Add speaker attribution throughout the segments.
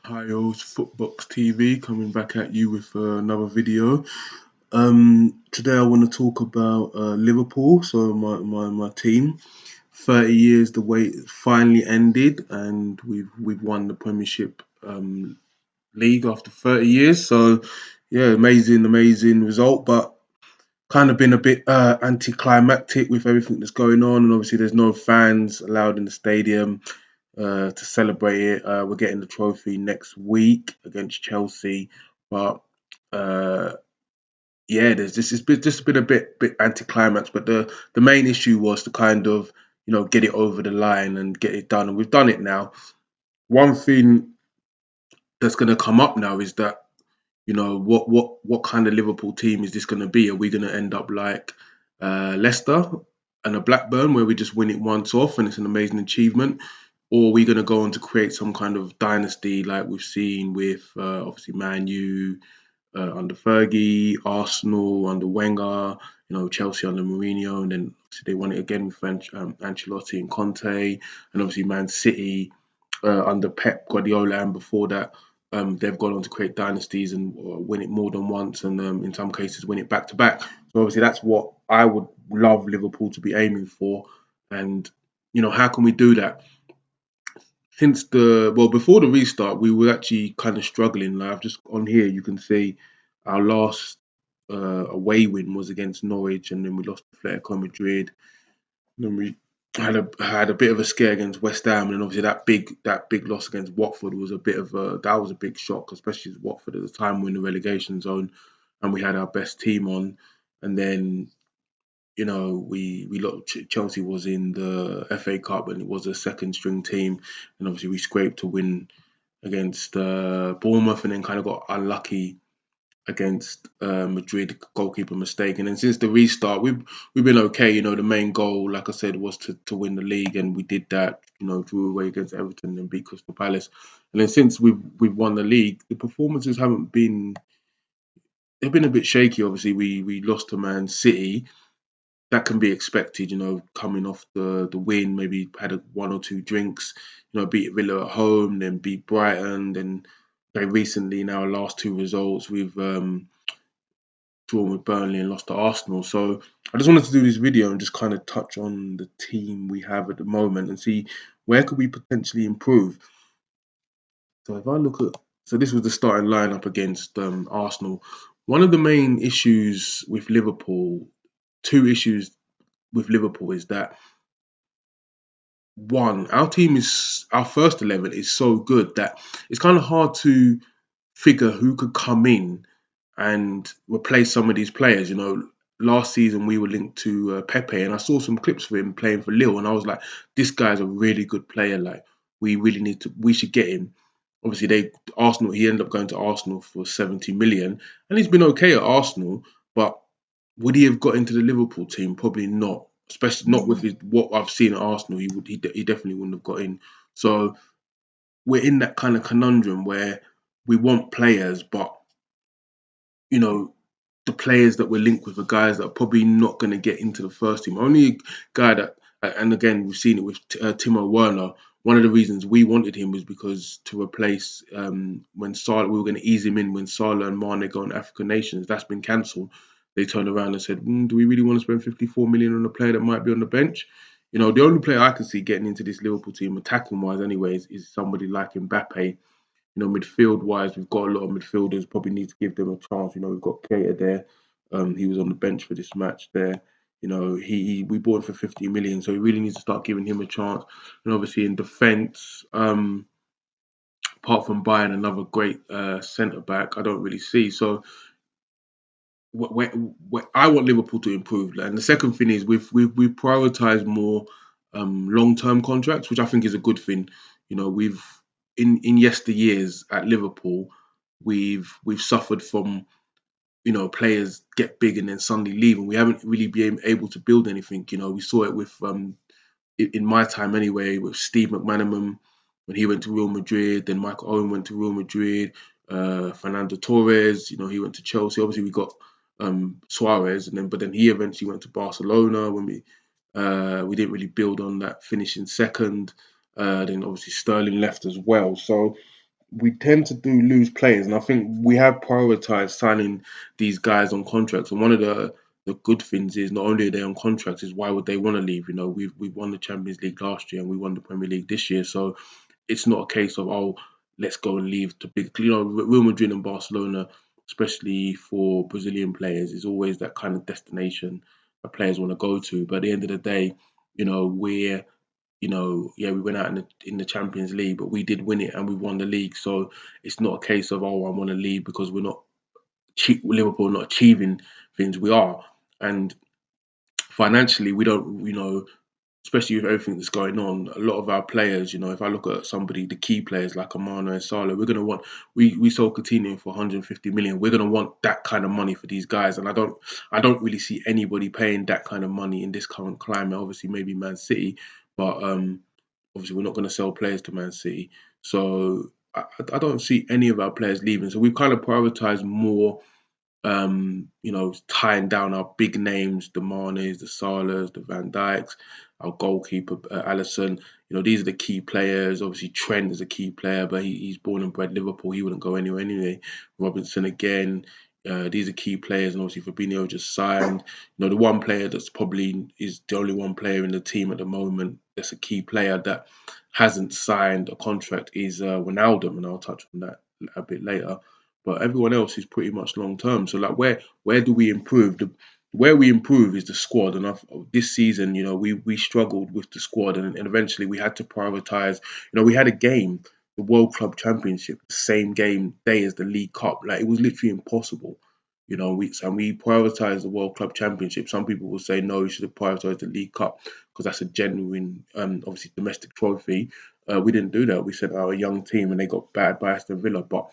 Speaker 1: Hi, it's Footbox TV coming back at you with another video. Today I want to talk about Liverpool, so my team. 30 years the wait finally ended, and we've won the Premiership league after 30 years. So yeah, amazing result, but kind of been a bit anticlimactic with everything that's going on, and obviously there's no fans allowed in the stadium to celebrate it. We're getting the trophy next week against Chelsea, but uh, yeah, there's just been a bit anticlimax. But the main issue was to kind of get it over the line and get it done, and we've done it now. One thing that's going to come up now is that what kind of Liverpool team is this going to be? Are we going to end up like Leicester and a Blackburn, where we just win it once off and it's an amazing achievement? Or are we going to go on to create some kind of dynasty like we've seen with obviously Man U under Fergie, Arsenal under Wenger, Chelsea under Mourinho, and then obviously they won it again with Ancelotti and Conte, and obviously Man City under Pep Guardiola, and before that, they've gone on to create dynasties and win it more than once, and in some cases win it back to back. So obviously that's what I would love Liverpool to be aiming for, and how can we do that? Since before the restart, we were actually kind of struggling. Like I've just on here, you can see our last away win was against Norwich, and then we lost to Atletico Madrid. Then we had a bit of a scare against West Ham, and obviously that big loss against Watford was a big shock, especially as Watford at the time were in the relegation zone, and we had our best team on, and then we looked. Chelsea was in the FA Cup, and it was a second string team, and obviously we scraped to win against Bournemouth, and then kind of got unlucky against Madrid, goalkeeper mistake. And then since the restart, we've been okay. The main goal, like I said, was to win the league, and we did that. Drew away against Everton and beat Crystal Palace. And then since we've won the league, the performances haven't been. They've been a bit shaky. Obviously, we lost to Man City. That can be expected, coming off the win, maybe had one or two drinks, beat Villa at home, then beat Brighton, then very recently, in our last two results, we've drawn with Burnley and lost to Arsenal. So I just wanted to do this video and just kind of touch on the team we have at the moment and see where could we potentially improve. So if I look at, so this was the starting lineup against Arsenal. One of the main issues with Liverpool, two issues with Liverpool is that one, our first 11 is so good that it's kind of hard to figure who could come in and replace some of these players. Last season we were linked to Pepe, and I saw some clips of him playing for Lille, and I was like, this guy's a really good player. Like, we should get him. Obviously, he ended up going to Arsenal for 70 million, and he's been okay at Arsenal, but would he have got into the Liverpool team? Probably not, especially not with what I've seen at Arsenal. He definitely wouldn't have got in. So we're in that kind of conundrum where we want players, but you know, the players that we're linked with are guys that are probably not going to get into the first team. Only guy that, and again, we've seen it with Timo Werner. One of the reasons we wanted him was because to replace when Salah, we were going to ease him in when Salah and Mane go on African nations. That's been cancelled. They turned around and said, "Do we really want to spend 54 million on a player that might be on the bench?" The only player I can see getting into this Liverpool team, attacking wise, anyways, is somebody like Mbappe. Midfield wise, we've got a lot of midfielders. Probably need to give them a chance. We've got Keita there. He was on the bench for this match there. We bought him for 50 million, so we really need to start giving him a chance. And obviously in defence, apart from buying another great centre back, I don't really see. So I want Liverpool to improve. And the second thing is we've prioritised more long term contracts, which I think is a good thing. We've in yesteryears at Liverpool, we've suffered from players get big and then suddenly leave, and we haven't really been able to build anything. We saw it with in my time anyway, with Steve McManaman when he went to Real Madrid, then Michael Owen went to Real Madrid, Fernando Torres, he went to Chelsea. Obviously, we got Suarez, and then he eventually went to Barcelona when we didn't really build on that finishing second. Then obviously Sterling left as well. So we tend to do lose players, and I think we have prioritized signing these guys on contracts. And one of the good things is not only are they on contracts, is why would they want to leave? You know, we won the Champions League last year and we won the Premier League this year, so it's not a case of, oh, let's go and leave to big. You know, Real Madrid and Barcelona, especially for Brazilian players, is always that kind of destination that players want to go to. But at the end of the day, you know, we're yeah, we went out in the Champions League, but we did win it and we won the league. So it's not a case of, oh, I want to leave because we're not Liverpool not achieving things. We are, and financially, we don't. Especially with everything that's going on, a lot of our players, if I look at somebody, the key players like Amano and Salah, we're gonna want. We sold Coutinho for 150 million. We're gonna want that kind of money for these guys, and I don't really see anybody paying that kind of money in this current climate. Obviously, maybe Man City, but obviously we're not going to sell players to Man City. So I don't see any of our players leaving. So we've kind of prioritized more tying down our big names, the Manes, the Salahs, the Van Dijks, our goalkeeper, Alisson. These are the key players. Obviously, Trent is a key player, but he's born and bred Liverpool. He wouldn't go anywhere anyway. Robinson again. These are key players, and obviously Fabinho just signed. The one player that's probably is the only one player in the team at the moment that's a key player that hasn't signed a contract is Ronaldo, and I'll touch on that a bit later, but everyone else is pretty much long term. So like where do we improve? Where we improve is the squad, and this season, we struggled with the squad, and eventually we had to prioritize. We had a game, the World Club Championship, the same game day as the League Cup. Like it was literally impossible. We prioritized the World Club Championship. Some people will say no, you should have prioritized the League Cup because that's a genuine, obviously domestic trophy. We didn't do that. We sent our young team, and they got battered by Aston Villa, but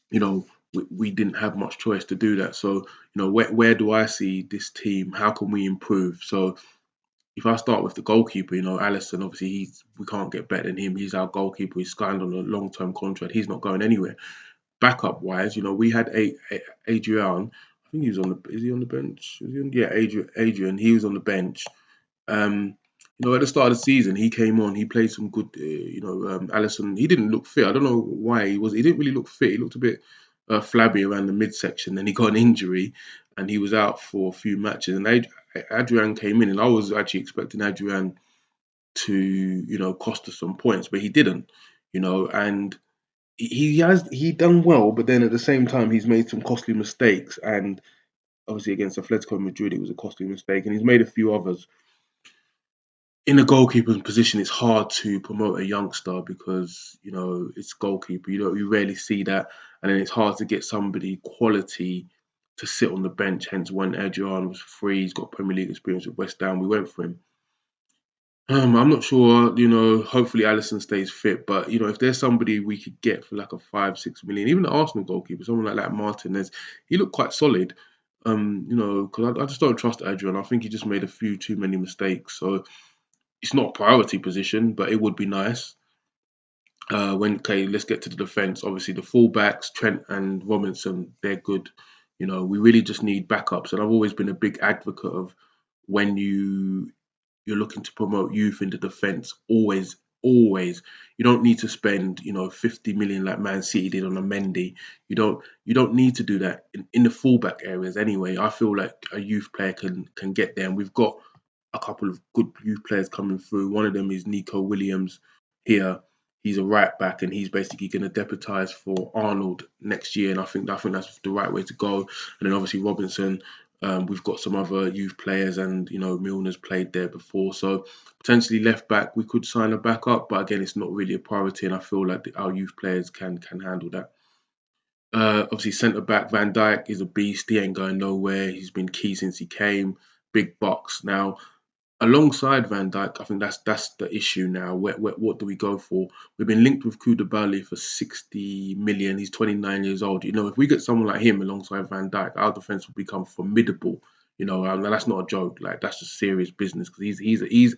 Speaker 1: you know, we didn't have much choice to do that. So, where do I see this team? How can we improve? So, if I start with the goalkeeper, Alisson, obviously we can't get better than him. He's our goalkeeper. He's signed on a long term contract. He's not going anywhere. Backup wise, we had Adrian. I think he was on the. Is he on the bench? Yeah, Adrian. He was on the bench. Um, at the start of the season, he came on. He played some good. Allison. He didn't look fit. I don't know why he was. He didn't really look fit. He looked a bit flabby around the midsection. Then he got an injury, and he was out for a few matches. And Adrian came in, and I was actually expecting Adrian to, cost us some points, but he didn't. And he done well, but then at the same time, he's made some costly mistakes. And obviously against Atletico Madrid, it was a costly mistake, and he's made a few others in a goalkeeper's position. It's hard to promote a youngster because it's goalkeeper. You rarely see that, and then it's hard to get somebody quality to sit on the bench. Hence, when Adrian was free, he's got Premier League experience with West Ham. We went for him. I'm not sure. Hopefully Allison stays fit, but if there's somebody we could get for like a 5-6 million, even the Arsenal goalkeeper, someone like that Martinez, he looked quite solid. Because I just don't trust Adrian. I think he just made a few too many mistakes. So it's not a priority position, but it would be nice. Let's get to the defense. Obviously, the fullbacks, Trent and Robinson, they're good. We really just need backups, and I've always been a big advocate of when you're looking to promote youth into defence. Always, you don't need to spend 50 million like Man City did on a Mendy. You don't need to do that in the fullback areas anyway. I feel like a youth player can get there, and we've got a couple of good youth players coming through. One of them is Nico Williams here. He's a right back, and he's basically going to deputise for Arnold next year. And I think that's the right way to go. And then obviously Robinson. We've got some other youth players, and Milner's played there before. So potentially left back, we could sign a backup, but again, it's not really a priority, and I feel like our youth players can handle that. Obviously, centre back Van Dijk is a beast. He ain't going nowhere. He's been key since he came. Big bucks. Now, alongside Van Dijk, I think that's the issue now. What do we go for? We've been linked with Koulibaly for 60 million. He's 29 years old. If we get someone like him alongside Van Dijk, our defense will become formidable. And that's not a joke. Like that's just serious business because he's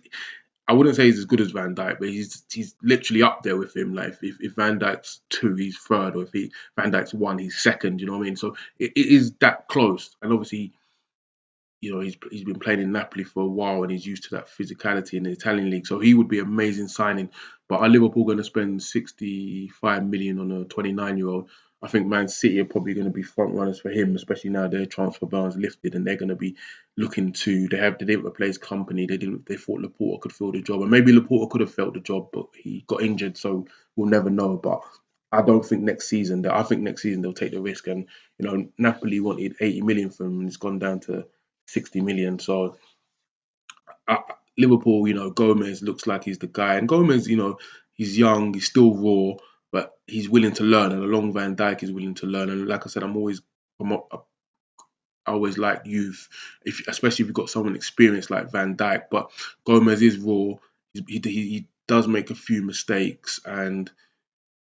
Speaker 1: I wouldn't say he's as good as Van Dijk, but he's literally up there with him. Like if Van Dijk's two, he's third, or if Van Dijk's one, he's second. You know what I mean? So it is that close, and obviously he's been playing in Napoli for a while and he's used to that physicality in the Italian league. So he would be an amazing signing. But are Liverpool going to spend 65 million on a 29-year-old? I think Man City are probably going to be front runners for him, especially now their transfer ban's lifted and they're going to be looking to. They didn't replace company. They thought Laporta could fill the job, and maybe Laporta could have filled the job, but he got injured, so we'll never know. But I don't think next season. I think next season they'll take the risk, and Napoli wanted 80 million from him, and it's gone down to 60 million. So uh, Liverpool, Gomez looks like he's the guy, and Gomez, he's young, he's still raw, but he's willing to learn, and along Van Dijk is willing to learn. And like I said, I always like youth, especially if you've got someone experienced like Van Dijk. But Gomez is raw. He does make a few mistakes, and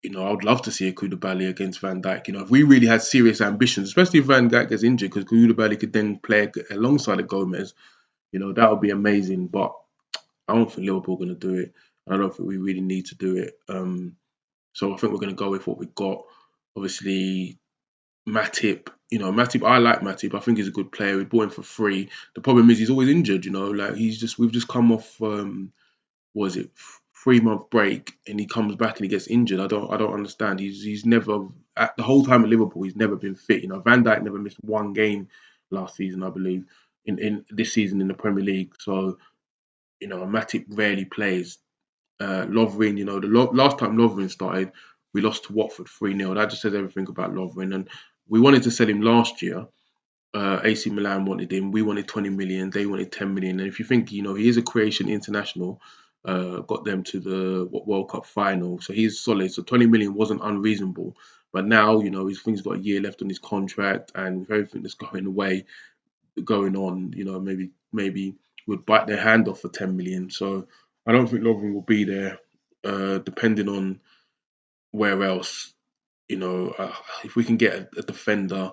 Speaker 1: I would love to see a Koulibaly against Van Dijk. If we really had serious ambitions, especially if Van Dijk gets injured, because Koulibaly could then play alongside of Gomez, that would be amazing. But I don't think Liverpool are going to do it. I don't think we really need to do it. So I think we're going to go with what we got. Obviously, Matip. Matip. I like Matip. I think he's a good player. We bought him for free. The problem is he's always injured. Like we've just come off. What is it, 3 month break, and he comes back and he gets injured. I don't understand. He's never at the whole time at Liverpool. He's never been fit. Van Dijk never missed one game last season, I believe, in this season in the Premier League. So Matip rarely plays. Lovren, last time Lovren started, we lost to Watford 3-0. That just says everything about Lovren. And we wanted to sell him last year. AC Milan wanted him. We wanted 20 million. They wanted 10 million. And if you think, he is a Croatian international, got them to the World Cup final. So he's solid. So 20 million wasn't unreasonable. But now, he's got a year left on his contract, and with everything that's going on, maybe would bite their hand off for 10 million. So I don't think Lovren will be there. Depending on where else, if we can get a defender,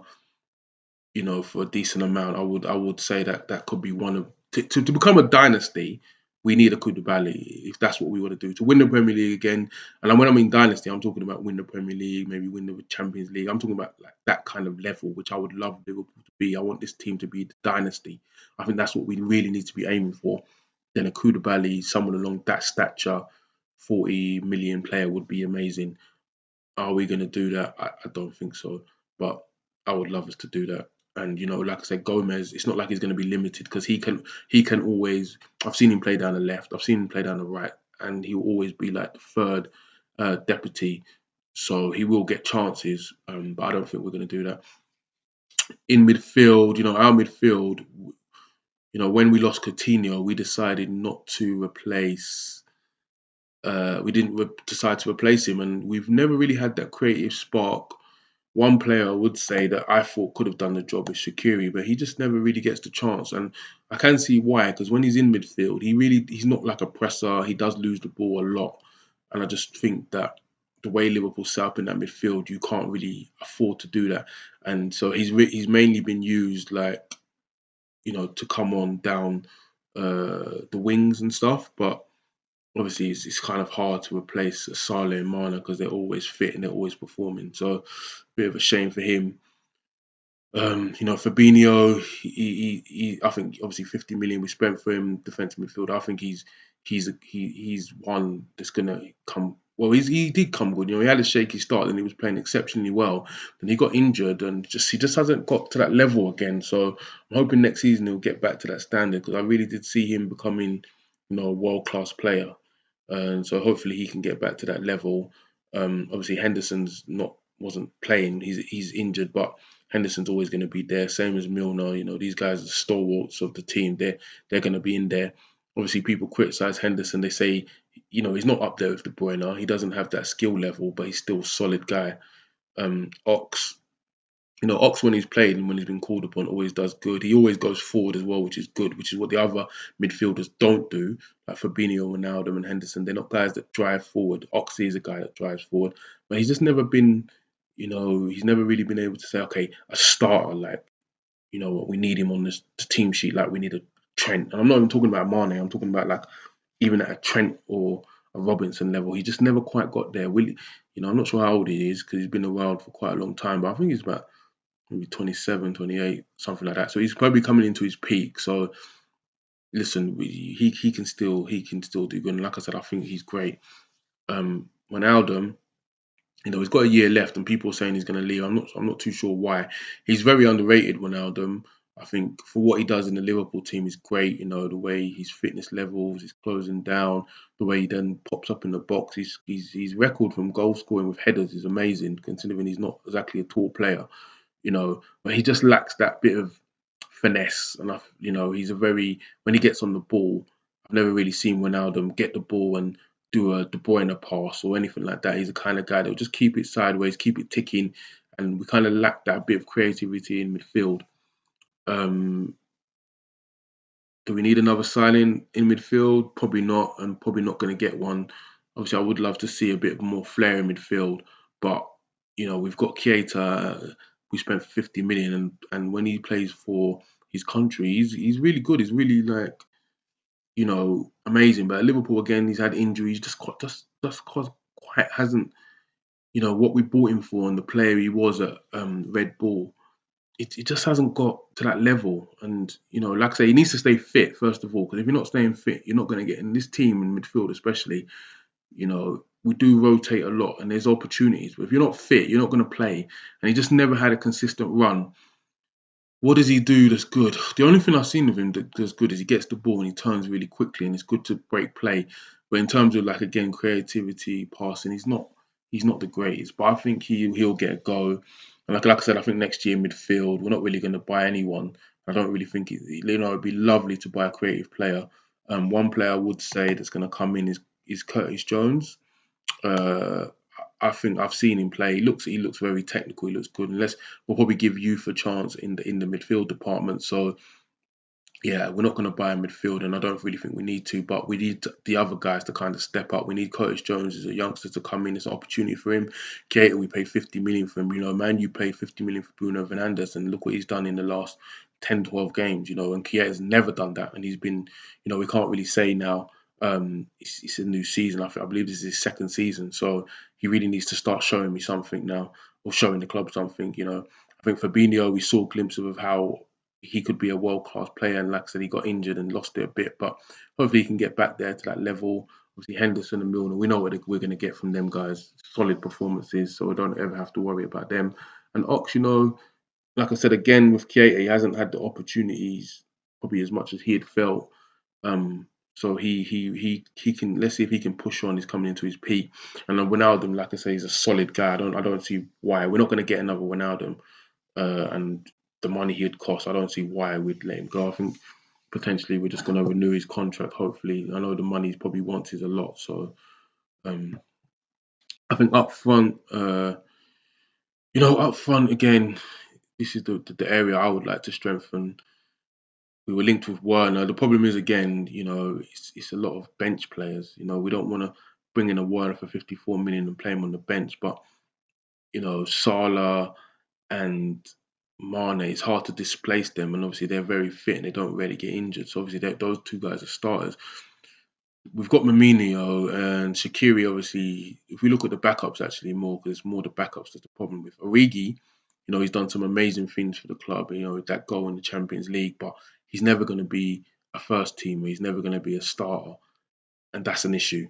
Speaker 1: for a decent amount, I would say that could be one of to become a dynasty. We need a Koulibaly if that's what we want to do to win the Premier League again. And when I mean dynasty, I'm talking about win the Premier League, maybe win the Champions League. I'm talking about like that kind of level, which I would love Liverpool to be. I want this team to be the dynasty. I think that's what we really need to be aiming for. Then a Koulibaly, someone along that stature, 40 million player would be amazing. Are we going to do that? I don't think so, but I would love us to do that. And like I said, Gomez, it's not like he's going to be limited because he can always. I've seen him play down the left. I've seen him play down the right, and he'll always be like the third deputy. So he will get chances, but I don't think we're going to do that. In midfield, our midfield, when we lost Coutinho, we decided not to replace. We didn't decide to replace him, and we've never really had that creative spark. One player I would say that I thought could have done the job is Shaqiri, but he just never really gets the chance, and I can see why. Because when he's in midfield, he's not like a presser. He does lose the ball a lot, and I just think that the way Liverpool set up in that midfield, you can't really afford to do that. And so he's mainly been used like to come on down the wings and stuff, but obviously it's kind of hard to replace Salah and Mana because they're always fit and they're always performing. So bit of a shame for him. Fabinho, I think obviously 50 million we spent for him, defensive midfielder. I think he's one that's gonna come. Well, he did come good. He had a shaky start, and he was playing exceptionally well. Then he got injured, and he just hasn't got to that level again. So I'm hoping next season he'll get back to that standard because I really did see him becoming, a world class player. And so hopefully he can get back to that level. Obviously Henderson's not wasn't playing; he's injured, but Henderson's always going to be there. Same as Milner. These guys are stalwarts of the team. They're going to be in there. Obviously, people criticize Henderson. They say, he's not up there with De Bruyne. He doesn't have that skill level, but he's still a solid guy. Ox, Ox when he's played and when he's been called upon always does good. He always goes forward as well, which is good, which is what the other midfielders don't do. Like Fabinho, Ronaldo, and Henderson, they're not guys that drive forward. Oxley is a guy that drives forward, but he's just never been, he's never really been able to say, okay, a starter, like, what we need him on the team sheet, like we need a Trent. And I'm not even talking about Mane, I'm talking about like even at a Trent or a Robinson level. He just never quite got there. I'm not sure how old he is because he's been around for quite a long time, but I think he's about maybe 27, 28, something like that. So he's probably coming into his peak. So listen, he can still do good. And like I said, I think he's great. Ronaldo, he's got a year left, and people are saying he's going to leave. I'm not too sure why. He's very underrated, Ronaldo. I think for what he does in the Liverpool team is great. The way his fitness levels, his closing down, the way he then pops up in the box. His record from goal scoring with headers is amazing, considering he's not exactly a tall player. But he just lacks that bit of finesse. And he's a very when he gets on the ball, I've never really seen Ronaldo get the ball and do a De Bruyne pass or anything like that. He's the kind of guy that will just keep it sideways, keep it ticking, and we kind of lack that bit of creativity in midfield. Um, do we need another signing in midfield? Probably not, and probably not going to get one. Obviously, I would love to see a bit more flair in midfield, but we've got Keita. We spent 50 million, and when he plays for his country, he's really good. He's really like amazing. But at Liverpool again, he's had injuries. Quite hasn't what we bought him for and the player he was at Red Bull. It just hasn't got to that level. And, like I say, he needs to stay fit, first of all, because if you're not staying fit, you're not going to get in this team in midfield, especially. We do rotate a lot and there's opportunities. But if you're not fit, you're not going to play. And he just never had a consistent run. What does he do that's good? The only thing I've seen of him that's good is he gets the ball and he turns really quickly and it's good to break play. But in terms of like again creativity, passing, he's not the greatest. But I think he'll get a go. And like I said, I think next year midfield we're not really going to buy anyone. I don't really think it'd be lovely to buy a creative player. One player I would say that's going to come in is Curtis Jones. Uh, I think I've seen him play. He looks very technical. He looks good. Unless we'll probably give youth a chance in the midfield department. So yeah, we're not going to buy a midfield, and I don't really think we need to. But we need the other guys to kind of step up. We need Curtis Jones as a youngster to come in. It's an opportunity for him. Keita, we paid 50 million for him. Man, you paid 50 million for Bruno Fernandes, and look what he's done in the last 10, 12 games. And Keita's never done that, and he's been. We can't really say now. It's a new season. I believe this is his second season, so he really needs to start showing me something now, or showing the club something. I think Fabinho, we saw glimpses of how he could be a world class player. And like I said, he got injured and lost it a bit, but hopefully he can get back there to that level. Obviously, Henderson and Milner, we know what we're going to get from them guys. Solid performances, so we don't ever have to worry about them. And Ox, like I said again with Keita, he hasn't had the opportunities probably as much as he had felt. So he can. Let's see if he can push on. He's coming into his peak. And then Wijnaldum, like I say, he's a solid guy. I don't see why we're not going to get another Wijnaldum. And the money he'd cost, I don't see why we'd let him go. I think potentially we're just going to renew his contract. Hopefully, I know the money he probably wants is a lot. So um, I think up front, up front again, this is the area I would like to strengthen. We were linked with Werner. The problem is again, it's a lot of bench players. We don't want to bring in a Werner for 54 million and play him on the bench, but Salah and Mane, it's hard to displace them, and obviously they're very fit and they don't really get injured. So obviously those two guys are starters. We've got Firmino and Shaqiri. Obviously, if we look at the backups, actually more because it's more the backups that's the problem with Origi. He's done some amazing things for the club. That goal in the Champions League, but he's never going to be a first teamer. He's never going to be a starter, and that's an issue.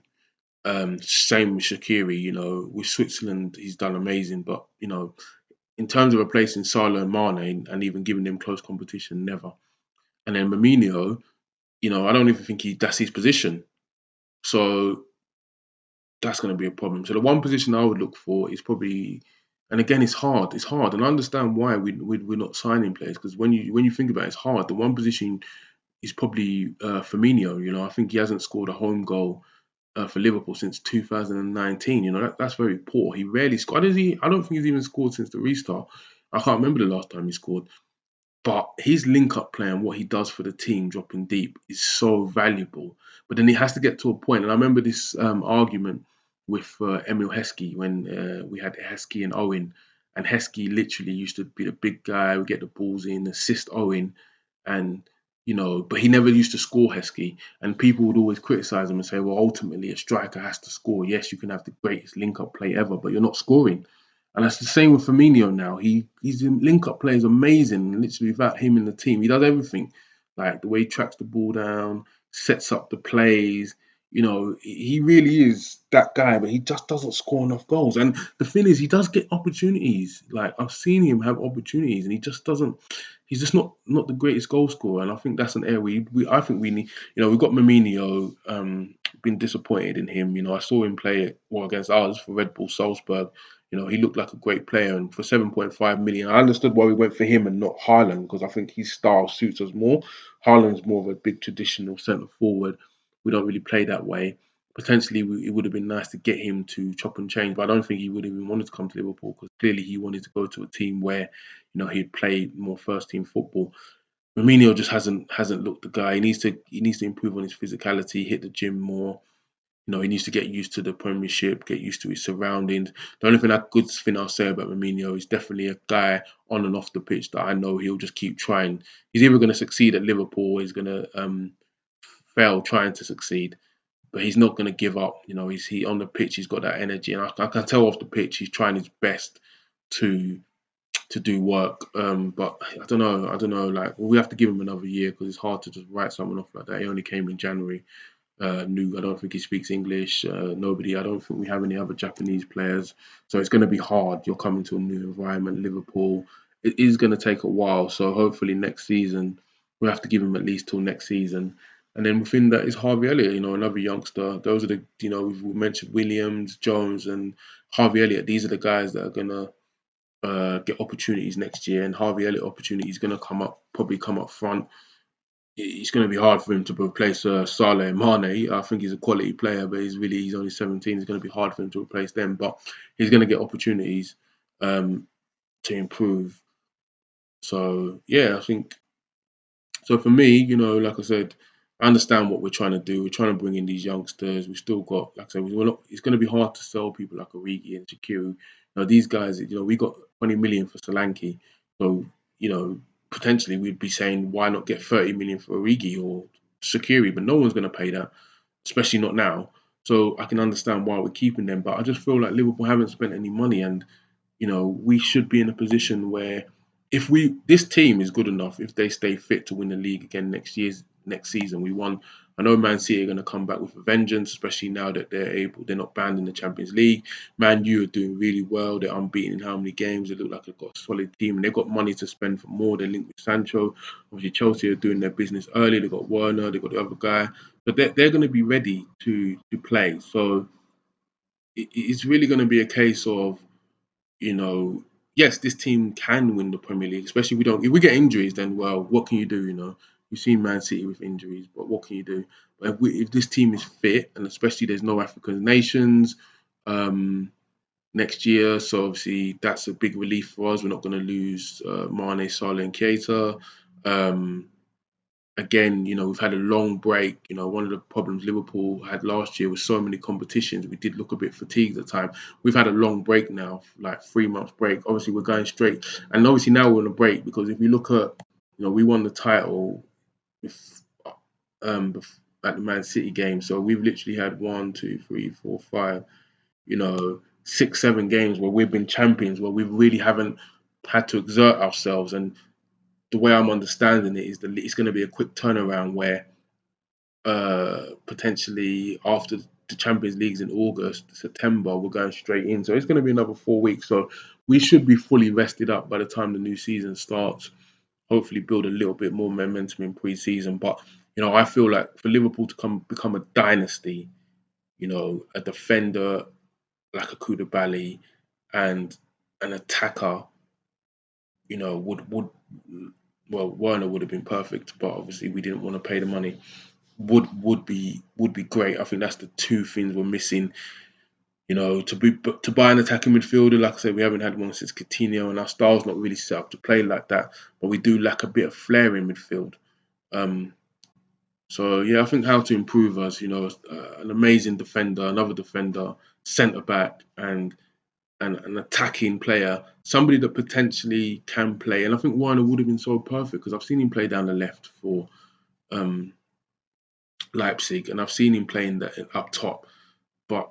Speaker 1: Same with Shaqiri. With Switzerland, he's done amazing, but in terms of replacing Salah and Mane and even giving them close competition, never. And then Firmino, I don't even think that's his position. So that's going to be a problem. So the one position I would look for is probably, and again, it's hard. It's hard, and I understand why we're not signing players because when you think about it, it's hard. The one position is probably Firmino. I think he hasn't scored a home goal for Liverpool since 2019. That's very poor. He rarely scored. I don't think he's even scored since the restart. I can't remember the last time he scored. But his link up play and what he does for the team dropping deep is so valuable. But then he has to get to a point. And I remember this argument with Emil Heskey when we had Heskey and Owen. And Heskey literally used to be the big guy, would get the balls in, assist Owen. And, but he never used to score Heskey. And people would always criticize him and say, well, ultimately a striker has to score. Yes, you can have the greatest link up play ever, but you're not scoring. And that's the same with Firmino now. He's in link up play is amazing. Literally without him in the team, he does everything. Like the way he tracks the ball down, sets up the plays. He really is that guy, but he just doesn't score enough goals. And the thing is, he does get opportunities. Like I've seen him have opportunities, and he just doesn't. He's just not the greatest goal scorer. And I think that's an area I think we need. We've got Firmino. Been disappointed in him. I saw him play well against ours for Red Bull Salzburg. He looked like a great player, and for 7.5 million, I understood why we went for him and not Haaland because I think his style suits us more. Haaland's more of a big traditional centre forward. We don't really play that way. Potentially, it would have been nice to get him to chop and change, but I don't think he would have even wanted to come to Liverpool because clearly he wanted to go to a team where he'd played more first team football. Firmino just hasn't looked the guy. He needs to improve on his physicality, hit the gym more. He needs to get used to the Premiership, get used to his surroundings. The only good thing I'll say about Firmino is definitely a guy on and off the pitch that I know he'll just keep trying. He's either going to succeed at Liverpool or he's going to fail trying to succeed, but he's not going to give up. He on the pitch, he's got that energy, and I can tell off the pitch he's trying his best to do work. But I don't know. I don't know. Like we have to give him another year because it's hard to just write someone off like that. He only came in January. New. I don't think he speaks English. Nobody. I don't think we have any other Japanese players. So it's going to be hard. You're coming to a new environment, Liverpool. It is going to take a while. So hopefully next season we have to give him at least till next season. And then within that is Harvey Elliott. Another youngster. Those are the. We've mentioned Williams, Jones, and Harvey Elliott. These are the guys that are going to get opportunities next year. And Harvey Elliott opportunity is going to probably come up front. It's going to be hard for him to replace Salah and Mane. I think he's a quality player, but he's only 17. It's going to be hard for him to replace them, but he's going to get opportunities to improve. So yeah, I think so for me, like I said, I understand what we're trying to do. We're trying to bring in these youngsters. We've still got, like I said, we're not, it's going to be hard to sell people like Origi and Shaqiri. These guys, we got 20 million for Solanke. So, potentially we'd be saying, why not get 30 million for Origi or Shaqiri? But no one's going to pay that, especially not now. So I can understand why we're keeping them. But I just feel like Liverpool haven't spent any money, and we should be in a position where if this team is good enough, if they stay fit to win the league again next season, we won. I know Man City are going to come back with a vengeance, especially now that they're not banned in the Champions League. Man U are doing really well. They're unbeaten in how many games? They look like they've got a solid team and they've got money to spend for more. They're linked with Sancho. Obviously, Chelsea are doing their business early. They've got Werner, they've got the other guy. But they're going to be ready to play. So it's really going to be a case of you know, yes, this team can win the Premier League, especially if we get injuries, then well, what can you do? You've seen Man City with injuries, but what can you do? But if this team is fit, and especially there's no African nations um, next year, so obviously that's a big relief for us. We're not going to lose Mane, Salah, and Keita. Um, Again, we've had a long break. One of the problems Liverpool had last year was so many competitions. We did look a bit fatigued at the time. We've had a long break now, like 3 months break. Obviously, we're going straight. And obviously now we're on a break because if you look at, we won the title with, at the Man City game. So we've literally had 1, 2, 3, 4, 5, 6, 7 games where we've been champions, where we really haven't had to exert ourselves. And the way I'm understanding it is that it's going to be a quick turnaround where potentially after the Champions League's in August, September, we're going straight in. So it's going to be another 4 weeks. So we should be fully rested up by the time the new season starts. Hopefully, build a little bit more momentum in pre-season. But I feel like for Liverpool to become a dynasty, a defender like a Koulibaly and an attacker, would well Werner would have been perfect, but obviously we didn't want to pay the money. Would be great. I think that's the two things we're missing. To buy an attacking midfielder, like I said, we haven't had one since Coutinho, and our style's not really set up to play like that. But we do lack a bit of flair in midfield. Um, so yeah, I think how to improve us. An amazing defender, another defender, centre back, and an attacking player, somebody that potentially can play. And I think Werner would have been so perfect because I've seen him play down the left for um, Leipzig, and I've seen him playing that up top. But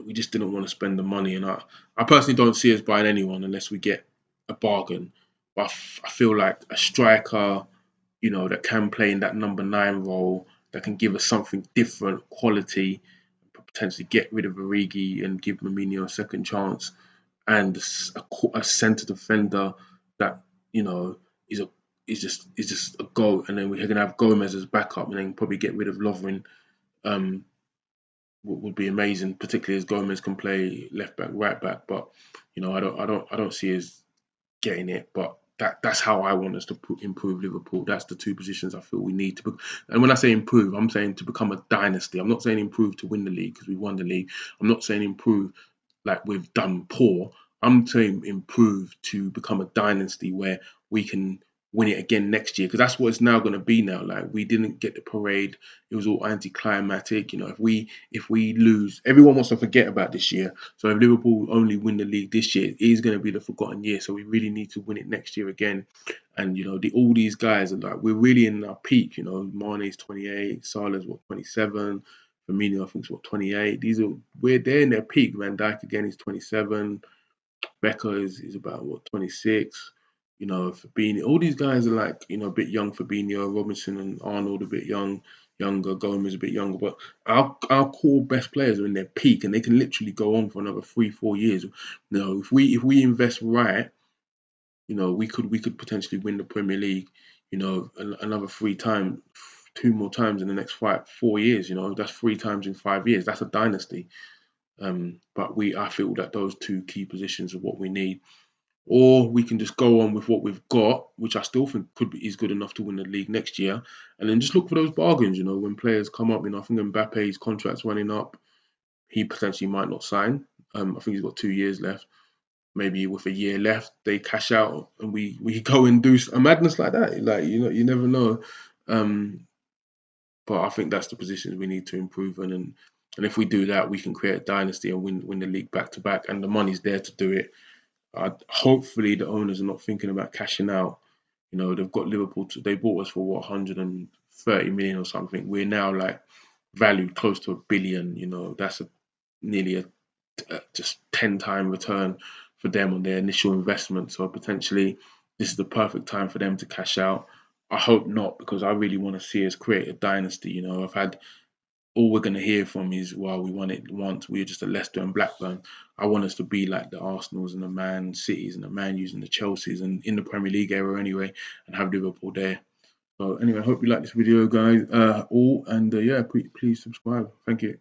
Speaker 1: we just didn't want to spend the money. And I personally don't see us buying anyone unless we get a bargain. But I feel like a striker, that can play in that number 9 role, that can give us something different, quality, potentially get rid of Origi and give Firmino a second chance, and a centre defender that you know is a is just a goal, and then we're gonna have Gomez as backup, and then probably get rid of Lovren. Um, would be amazing, particularly as Gomez can play left back, right back. But I don't see us getting it. But that's how I want us to improve Liverpool. That's the two positions I feel we need to. And when I say improve, I'm saying to become a dynasty. I'm not saying improve to win the league because we won the league. I'm not saying improve like we've done poor. I'm saying improve to become a dynasty where we can win it again next year, because that's what it's now going to be now. Like, we didn't get the parade. It was all anticlimactic. If we lose, everyone wants to forget about this year. So if Liverpool only win the league this year, it is going to be the forgotten year. So we really need to win it next year again. And all these guys are like, we're really in our peak. Mane's 28, Salah's 27, Firmino, I think, is 28. We're there in their peak. Van Dijk again is 27. Becker is about 26. Fabinho. All these guys are like, a bit young. Fabinho, Robinson, and Arnold a bit younger. Gomez a bit younger. But our core best players are in their peak, and they can literally go on for another 3-4 years. If we invest right, we could potentially win the Premier League. Another 3 times, 2 more times in the next 4 years. That's 3 times in 5 years. That's a dynasty. But I feel that those two key positions are what we need. Or we can just go on with what we've got, which I still think is good enough to win the league next year, and then just look for those bargains. When players come up. I think Mbappe's contract's running up. He potentially might not sign. I think he's got 2 years left. Maybe with a year left, they cash out and we go and do a madness like that. Like, you never know. Um, but I think that's the positions we need to improve in, and if we do that, we can create a dynasty and win the league back to back, and the money's there to do it. Hopefully, the owners are not thinking about cashing out. They've got Liverpool. They bought us for 130 million or something. We're now like valued close to 1 billion. That's nearly a just 10-time return for them on their initial investment. So potentially, this is the perfect time for them to cash out. I hope not, because I really want to see us create a dynasty. I've had all we're going to hear from is, well, we won it once. We were just a Leicester and Blackburn. I want us to be like the Arsenals and the Man Cities and the Man U's and the Chelseas, and in the Premier League era anyway, and have Liverpool there. So anyway, I hope you like this video, guys. And yeah, please subscribe. Thank you.